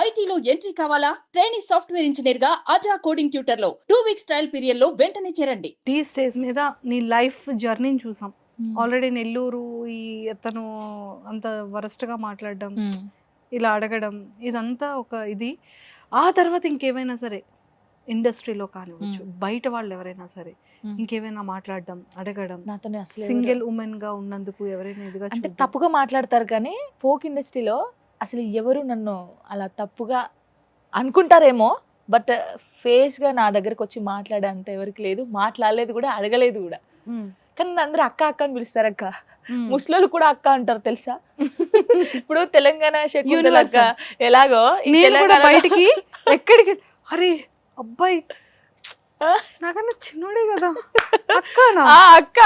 ఐటీలో ఎంట్రీ కావాలా? Trainee software engineer గా అజా కోడింగ్ ట్యూటర్ లో 2 వీక్స్ ట్రయల్ పీరియడ్ లో వెంటనే చేరండి. టీ స్టేజ్ మీద నీ లైఫ్ జర్నీని చూసాం. ఆల్రెడీ నెల్లూరు ఈ అతను అంత వరస్ట్గా మాట్లాడడం, ఇలా అడగడం, ఇదంతా ఒక ఇది. ఆ తర్వాత ఇంకేమైనా సరే ఇండస్ట్రీలో కానివచ్చు, బయట వాళ్ళు ఎవరైనా సరే ఇంకేమైనా మాట్లాడడం, అడగడం, సింగిల్ ఉమెన్ గా ఉన్నందుకు ఎవరైనా ఇదిగా అంటే తప్పుగా మాట్లాడతారు. కానీ ఫోక్ ఇండస్ట్రీలో అసలు ఎవరు నన్ను అలా తప్పుగా అనుకుంటారేమో, బట్ ఫేస్గా నా దగ్గరకు వచ్చి మాట్లాడే అంత ఎవరికి లేదు, మాట్లాడలేదు కూడా, అడగలేదు కూడా. కానీ నన్ను అందరూ అక్క అక్క అని పిలుస్తారు. అక్క ముస్లింలు కూడా అక్క అంటారు తెలుసా? ఇప్పుడు తెలంగాణ శకుంతల అక్క ఎలాగో బయటికి ఎక్కడికి, అరే అబ్బాయి నాకన్నా చిన్నోడే కదా అక్క,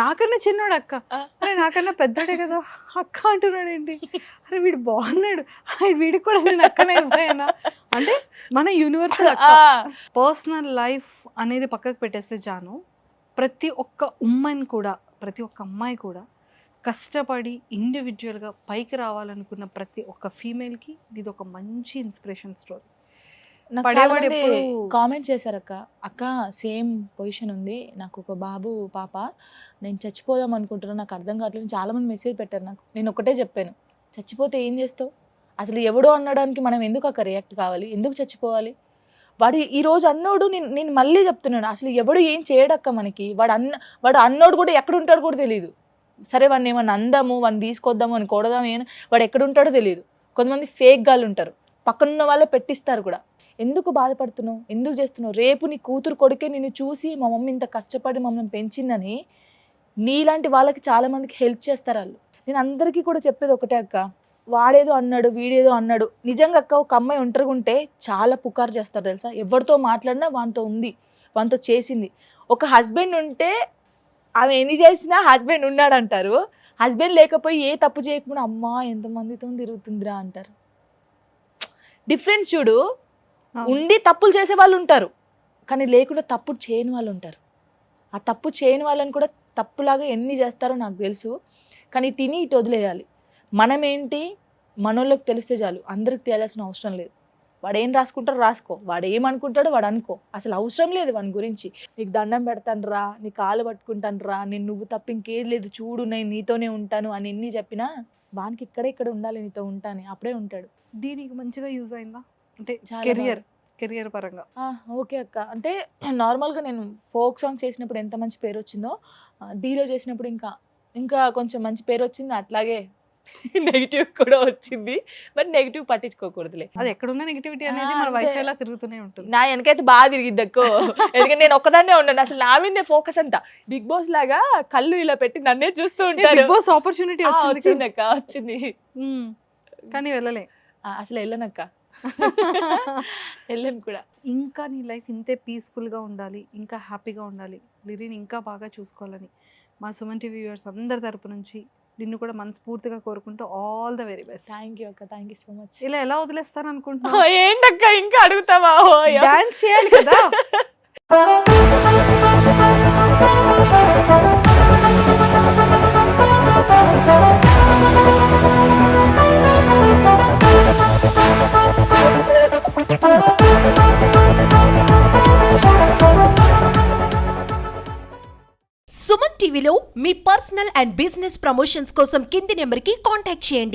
నాకన్నా చిన్నోడు అక్క, అరే నాకన్నా పెద్దోడే కదా అక్క అంటున్నాడు ఏంటి? అరే వీడు బాగున్నాడు, వీడికి కూడా నేను అక్కనే అయిపోయానా అంటే మన యూనివర్సల్ అక్క. పర్సనల్ లైఫ్ అనేది పక్కకు పెట్టేస్తే జాను, ప్రతి ఒక్క ఉమెన్ కూడా, ప్రతి ఒక్క అమ్మాయి కూడా కష్టపడి ఇండివిజువల్గా పైకి రావాలనుకున్న ప్రతి ఒక్క ఫీమేల్కి ఇది ఒక మంచి ఇన్స్పిరేషన్ స్టోరీ. కామెంట్ చేశారక్క, అక్క సేమ్ పొజిషన్ ఉంది, నాకు ఒక బాబు పాప, నేను చచ్చిపోదాం అనుకుంటున్నాను, నాకు అర్థం కావట్లేదు. చాలా మంది మెసేజ్ పెట్టారు నాకు. నేను ఒకటే చెప్పాను, చచ్చిపోతే ఏం చేస్తావు? అసలు ఎవడో అనడానికి మనం ఎందుకు అక్క రియాక్ట్ కావాలి? ఎందుకు చచ్చిపోవాలి? వాడు ఈరోజు అన్నోడు, నేను మళ్ళీ చెప్తున్నాను, అసలు ఎవడు ఏం చేయడక్క మనకి. వాడు అన్నోడు కూడా ఎక్కడ ఉంటాడో కూడా తెలియదు. సరే వాడిని ఏమన్నా అందాము, వాడిని తీసుకొద్దాము అని కొడదాము, వాడు ఎక్కడ ఉంటాడో తెలియదు. కొంతమంది ఫేక్ గాళ్ళు ఉంటారు, పక్కనున్న వాళ్ళే పెట్టిస్తారు కూడా. ఎందుకు బాధపడుతున్నావు? ఎందుకు చేస్తున్నావు? రేపు నీ కూతురు కొడుకే నిన్ను చూసి మా మమ్మీ ఇంత కష్టపడి మమ్మల్ని పెంచిందని నీలాంటి వాళ్ళకి చాలామందికి హెల్ప్ చేస్తారు వాళ్ళు. నేను అందరికీ కూడా చెప్పేది ఒకటే అక్క, వాడేదో అన్నాడు, వీడేదో అన్నాడు. నిజంగా అక్క, ఒక అమ్మాయి ఒంటరిగా ఉంటే చాలా పుకారు చేస్తారు తెలుసా. ఎవరితో మాట్లాడినా వానితో ఉంది, వానితో చేసింది. ఒక హస్బెండ్ ఉంటే ఆమె ఎన్ని చేసినా హస్బెండ్ ఉన్నాడు అంటారు. హస్బెండ్ లేకపోయి ఏ తప్పు చేయకుండా అమ్మా ఎంతమందితో తిరుగుతుందిరా అంటారు. డిఫరెన్స్ చూడు. ఉండి తప్పులు చేసే వాళ్ళు ఉంటారు, కానీ లేకుండా తప్పు చేయని వాళ్ళు ఉంటారు. ఆ తప్పు చేయని వాళ్ళని కూడా తప్పులాగా ఎన్ని చేస్తారో నాకు తెలుసు. కానీ తిని ఇటు వదిలేయాలి. మనమేంటి మనోళ్ళకి తెలిస్తే చాలు, అందరికి తెలియాల్సిన అవసరం లేదు. వాడు ఏం రాసుకుంటారో రాసుకో, వాడు ఏమనుకుంటాడో వాడు అనుకో, అసలు అవసరం లేదు వాని గురించి. నీకు దండం పెడతాను రా, నీ కాలు పట్టుకుంటాను రా, నేను నువ్వు తప్ప ఇంకేది లేదు చూడు, నేను నీతోనే ఉంటాను అని ఎన్ని చెప్పినా వానికి ఇక్కడ ఉండాలి, నీతో ఉంటాను, అప్పుడే ఉంటాడు. దీనికి మంచిగా యూజ్ అయిందా అంటే కెరియర్ పరంగా? ఓకే అక్క. అంటే నార్మల్గా నేను ఫోక్ సాంగ్ చేసినప్పుడు ఎంత మంచి పేరు వచ్చిందో, డీలో చేసినప్పుడు ఇంకా కొంచెం మంచి పేరు వచ్చింది. అట్లాగే నెగిటివ్ కూడా వచ్చింది. బట్ నెగిటివ్ పట్టించుకోకూడదులే. అది ఎక్కడున్న నెగిటివిటీ అనేది మన వైఫ్ ఎలా తిరుగుతూనే ఉంటుంది. నా వెనకైతే బాగా తిరిగిద్ది అక్కో. ఎందుకంటే నేను ఒక్కదాన్నే ఉన్నాను, అసలు నా మీదే ఫోకస్ అంతా. బిగ్ బాస్ లాగా కళ్ళు ఇలా పెట్టి నన్నే చూస్తూ ఉంటారు. బిగ్ బాస్ ఆపర్చునిటీ వచ్చింది అక్క, వచ్చింది. కానీ వెళ్ళలే, అసలు వెళ్ళనక్క, వెళ్ళను కూడా. ఇంకా నీ లైఫ్ ఇంతే పీస్ఫుల్గా ఉండాలి, ఇంకా హ్యాపీగా ఉండాలి, లిరీని ఇంకా బాగా చూసుకోవాలని మా సుమన్ టీవీ వ్యూవర్స్ అందరి తరపు నుంచి నిన్ను కూడా మనస్ఫూర్తిగా కోరుకుంటూ all the very best. Thank you అక్క, థ్యాంక్ యూ సో మచ్. ఇలా ఎలా వదిలేస్తాను అనుకుంటున్నా? ఏంటక్క ఇంకా అడుగుతావా? డాన్స్ చేయాలి కదా. సుమన్ టీవీలో మీ పర్సనల్ అండ్ బిజినెస్ ప్రమోషన్స్ కోసం కింది నెంబర్కి కాంటాక్ట్ చేయండి.